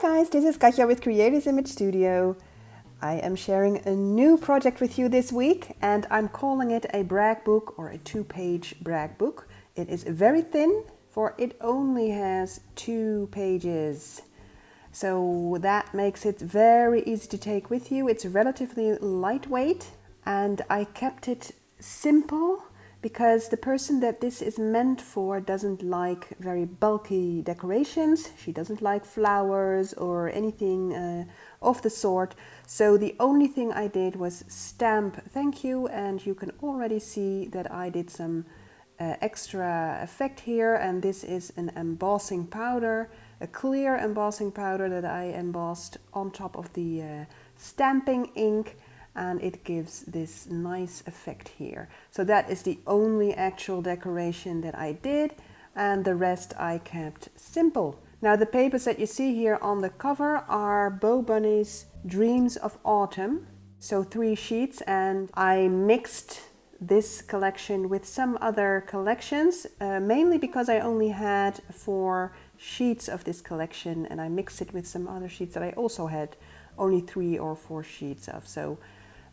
guys, this is Katja with Creators Image Studio. I am sharing a new project with you this week and I'm calling it a brag book or a two-page brag book. It is very thin, for it only has 2 pages. So that makes it very easy to take with you. It's relatively lightweight and I kept it simple because the person that this is meant for doesn't like very bulky decorations. She doesn't like flowers or anything of the sort. So the only thing I did was stamp thank you, and you can already see that I did some extra effect here, and this is an embossing powder, a clear embossing powder that I embossed on top of the stamping ink, and it gives this nice effect here. So that is the only actual decoration that I did, and the rest I kept simple. Now the papers that you see here on the cover are Bo Bunny's Dreams of Autumn, so 3 sheets, and I mixed this collection with some other collections, mainly because I only had 4 sheets of this collection, and I mixed it with some other sheets that I also had only 3 or 4 sheets of. So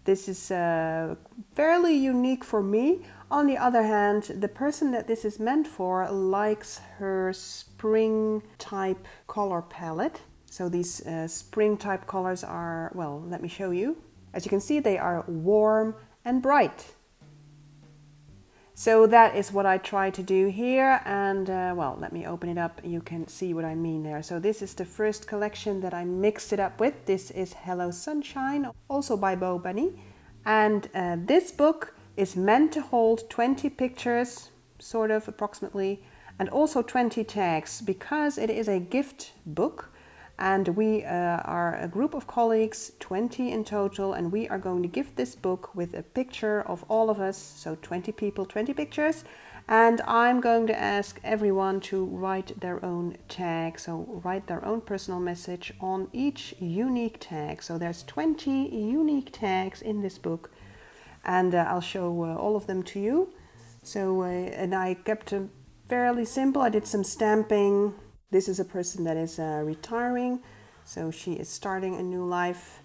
this is fairly unique for me. On the other hand, the person that this is meant for likes her spring type color palette. So these spring type colors are, well, let me show you. As you can see, they are warm and bright. So that is what I try to do here, and well, let me open it up. You can see what I mean there. So this is the first collection that I mixed it up with. This is Hello Sunshine, also by Bo Bunny. And this book is meant to hold 20 pictures, sort of approximately, and also 20 tags, because it is a gift book. And we are a group of colleagues, 20 in total, and we are going to gift this book with a picture of all of us, so 20 people, 20 pictures. And I'm going to ask everyone to write their own tag, so write their own personal message on each unique tag. So there's 20 unique tags in this book, and I'll show all of them to you. So, and I kept them fairly simple. I did some stamping. This is a person that is retiring, so she is starting a new life,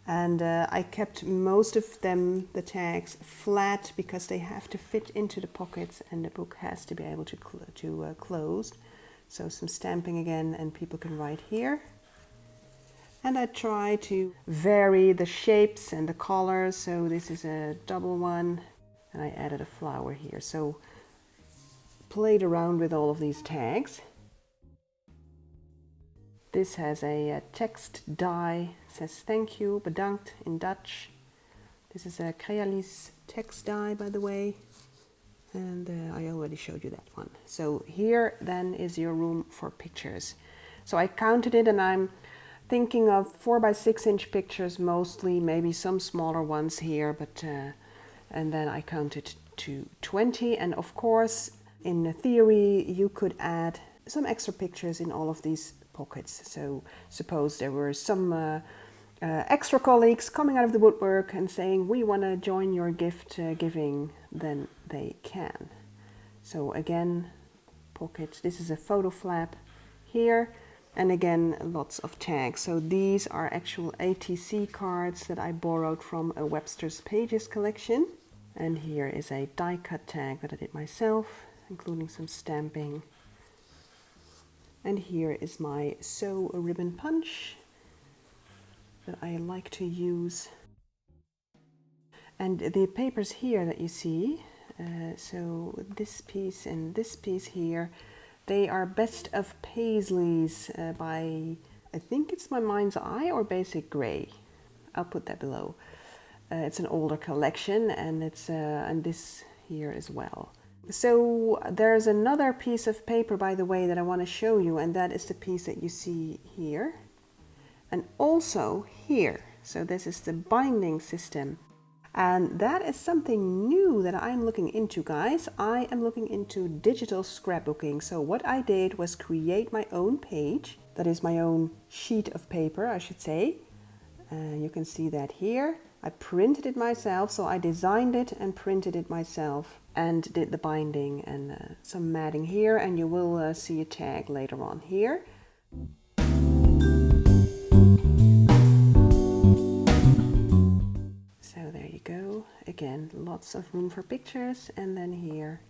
and I kept most of them, the tags, flat because they have to fit into the pockets and the book has to be able to close. So some stamping again, and people can write here. And I try to vary the shapes and the colors, so this is a double one, and I added a flower here. So played around with all of these tags. This has a text die, it says thank you, bedankt in Dutch. This is a Crealis text die, by the way, and I already showed you that one. So here then is your room for pictures. So I counted it, and I'm thinking of 4 by 6 inch pictures mostly, maybe some smaller ones here, but and then I counted to 20, and of course in theory you could add some extra pictures in all of these pockets. So suppose there were some extra colleagues coming out of the woodwork and saying we want to join your gift giving, then they can. So again, pocket, this is a photo flap here, and again lots of tags. So these are actual ATC cards that I borrowed from a Webster's Pages collection, and here is a die cut tag that I did myself, including some stamping. And here is my sew ribbon punch that I like to use. And the papers here that you see, so this piece and this piece here, they are Best of Paisleys by, I think it's My Mind's Eye or Basic Grey. I'll put that below. It's an older collection, and it's and this here as well. So there's another piece of paper, by the way, that I want to show you, and that is the piece that you see here and also here. So this is the binding system, and that is something new that I'm looking into, guys. I am looking into digital scrapbooking. So what I did was create my own page, that is my own sheet of paper, I should say. You can see that here. I printed it myself, so I designed it and printed it myself and did the binding and some matting here, and you will see a tag later on here. So there you go. Again, lots of room for pictures. And then here,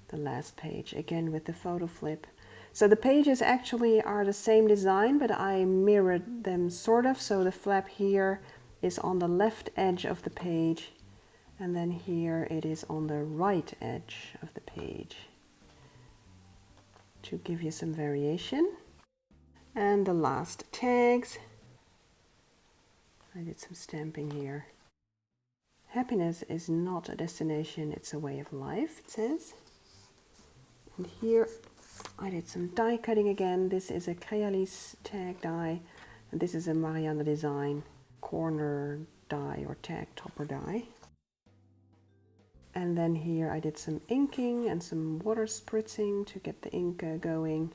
the last page, again with the photo flip. So the pages actually are the same design, but I mirrored them sort of. So the flap here is on the left edge of the page, and then here it is on the right edge of the page, to give you some variation. And the last tags, I did some stamping here. Happiness is not a destination, it's a way of life, it says. And here I did some die cutting again. This is a Crealis tag die, and this is a Marianne Design corner die or tag topper die. And then here I did some inking and some water spritzing to get the ink going,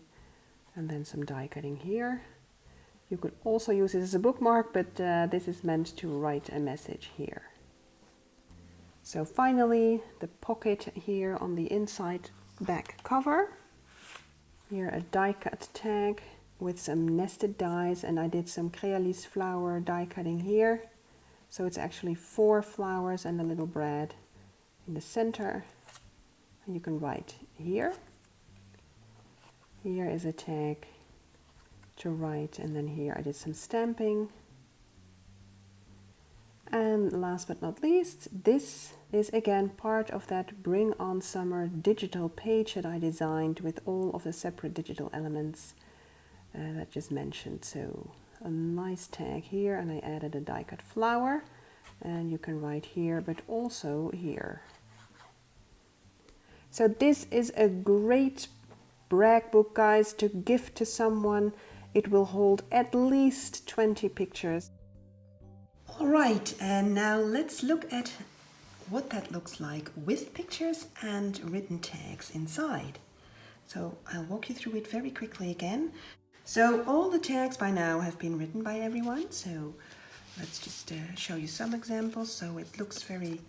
and then some die cutting here. You could also use it as a bookmark, but this is meant to write a message here. So finally, the pocket here on the inside back cover. Here a die cut tag with some nested dies, and I did some Crealis flower die cutting here. So it's actually 4 flowers and a little bread in the center. And you can write here. Here is a tag to write, and then here I did some stamping. And last but not least, this is again part of that Bring on Summer digital page that I designed with all of the separate digital elements that I just mentioned. So a nice tag here, and I added a die cut flower, and you can write here but also here. So this is a great brag book, guys, to gift to someone. It will hold at least 20 pictures. All right, and now let's look at what that looks like with pictures and written tags inside. So I'll walk you through it very quickly again. So all the tags by now have been written by everyone, so let's just show you some examples. So it looks very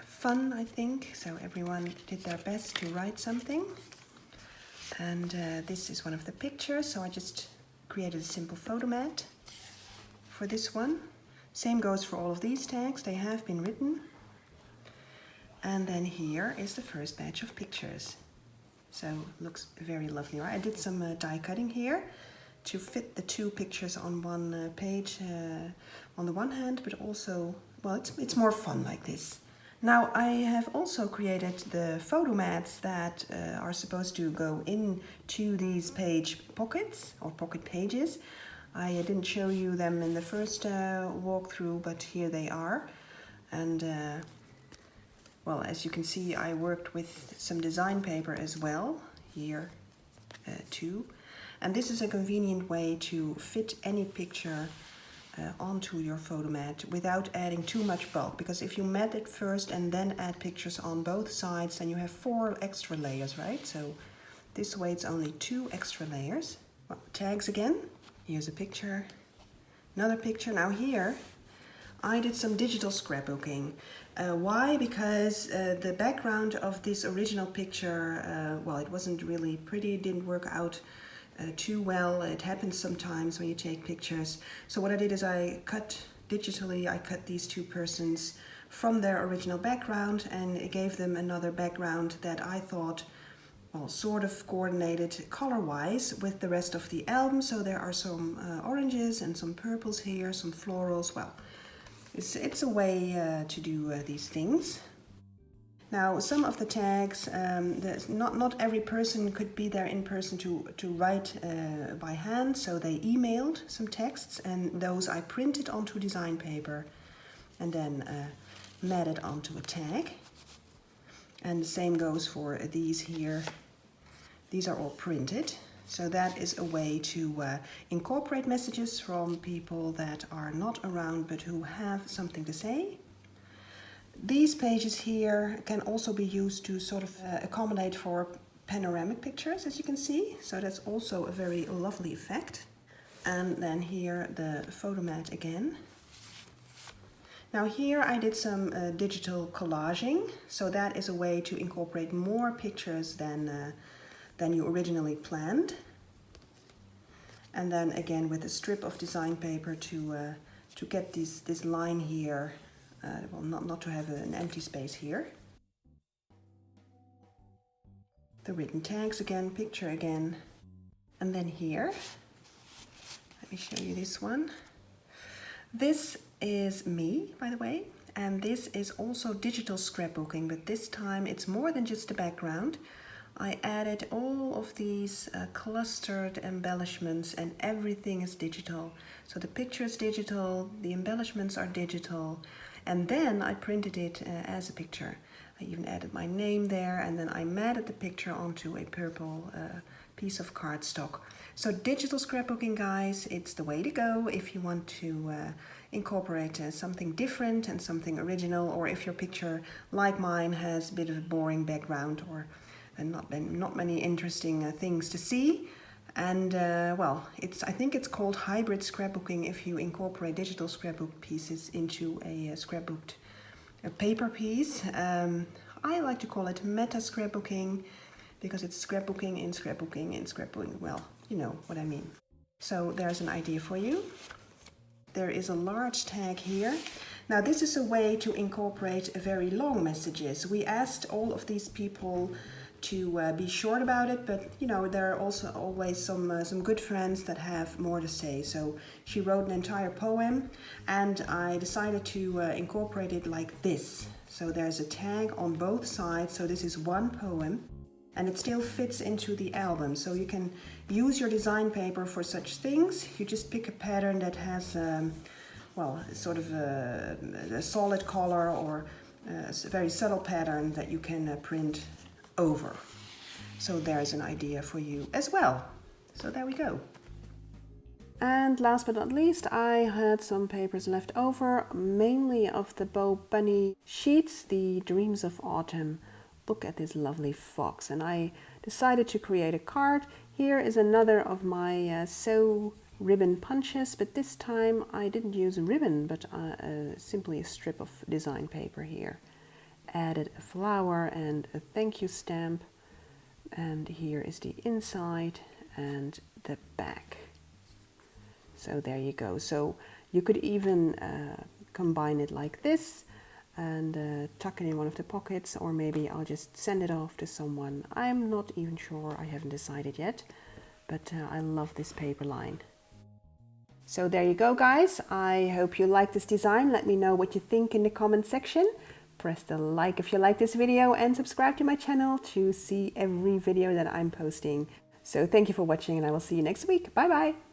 fun, I think. So everyone did their best to write something. And this is one of the pictures, so I just created a simple photo mat for this one. Same goes for all of these tags, they have been written. And then here is the first batch of pictures. So looks very lovely, right? I did some die cutting here to fit the 2 pictures on one page on the one hand, but also, well, it's more fun like this. Now I have also created the photo mats that are supposed to go into these page pockets or pocket pages. I didn't show you them in the first walkthrough, but here they are. And well, as you can see, I worked with some design paper as well, here too. And this is a convenient way to fit any picture onto your photo mat without adding too much bulk, because if you mat it first and then add pictures on both sides, then you have 4 extra layers, right? So this way it's only 2 extra layers. Well, tags again. Here's a picture, another picture. Now here I did some digital scrapbooking. Why? Because the background of this original picture, well, it wasn't really pretty, it didn't work out too well. It happens sometimes when you take pictures. So what I did is I cut these 2 persons from their original background and gave them another background that I thought, well, sort of coordinated color-wise with the rest of the album. So there are some oranges and some purples here, some florals. Well, it's a way to do these things. Now, some of the tags, not every person could be there in person to write by hand, so they emailed some texts, and those I printed onto design paper and then matted onto a tag. And the same goes for these here. These are all printed. So that is a way to incorporate messages from people that are not around but who have something to say. These pages here can also be used to sort of accommodate for panoramic pictures, as you can see. So that's also a very lovely effect. And then here the photo mat again. Now here I did some digital collaging, so that is a way to incorporate more pictures than you originally planned. And then again with a strip of design paper to get this line here, well, not to have an empty space here. The written tags again, picture again. And then here, let me show you this one. This is me, by the way, and this is also digital scrapbooking, but this time it's more than just the background. I added all of these clustered embellishments, and everything is digital. So the picture is digital, the embellishments are digital, and then I printed it as a picture. I even added my name there, and then I matted the picture onto a purple piece of cardstock. So digital scrapbooking, guys, it's the way to go if you want to incorporate something different and something original, or if your picture, like mine, has a bit of a boring background or not many interesting things to see. And well, I think it's called hybrid scrapbooking if you incorporate digital scrapbook pieces into a scrapbooked paper piece. I like to call it meta scrapbooking because it's scrapbooking in scrapbooking in scrapbooking. Well, you know what I mean. So there's an idea for you. There is a large tag here. Now this is a way to incorporate very long messages. We asked all of these people to be short about it, but you know, there are also always some good friends that have more to say. So she wrote an entire poem, and I decided to incorporate it like this. So there's a tag on both sides, so this is one poem, and it still fits into the album. So you can use your design paper for such things. You just pick a pattern that has well, sort of a solid color or a very subtle pattern that you can print over. So there's an idea for you as well. So there we go. And last but not least, I had some papers left over, mainly of the Bo Bunny sheets, the Dreams of Autumn. Look at this lovely fox, and I decided to create a card. Here is another of my sew ribbon punches, but this time I didn't use a ribbon, but simply a strip of design paper here. Added a flower and a thank you stamp, and here is the inside and the back. So there you go. So you could even combine it like this and tuck it in one of the pockets, or maybe I'll just send it off to someone. I'm not even sure, I haven't decided yet, but I love this paper line. So there you go, guys. I hope you like this design. Let me know what you think in the comment section. Press the like if you like this video, and subscribe to my channel to see every video that I'm posting. So thank you for watching, and I will see you next week. Bye bye.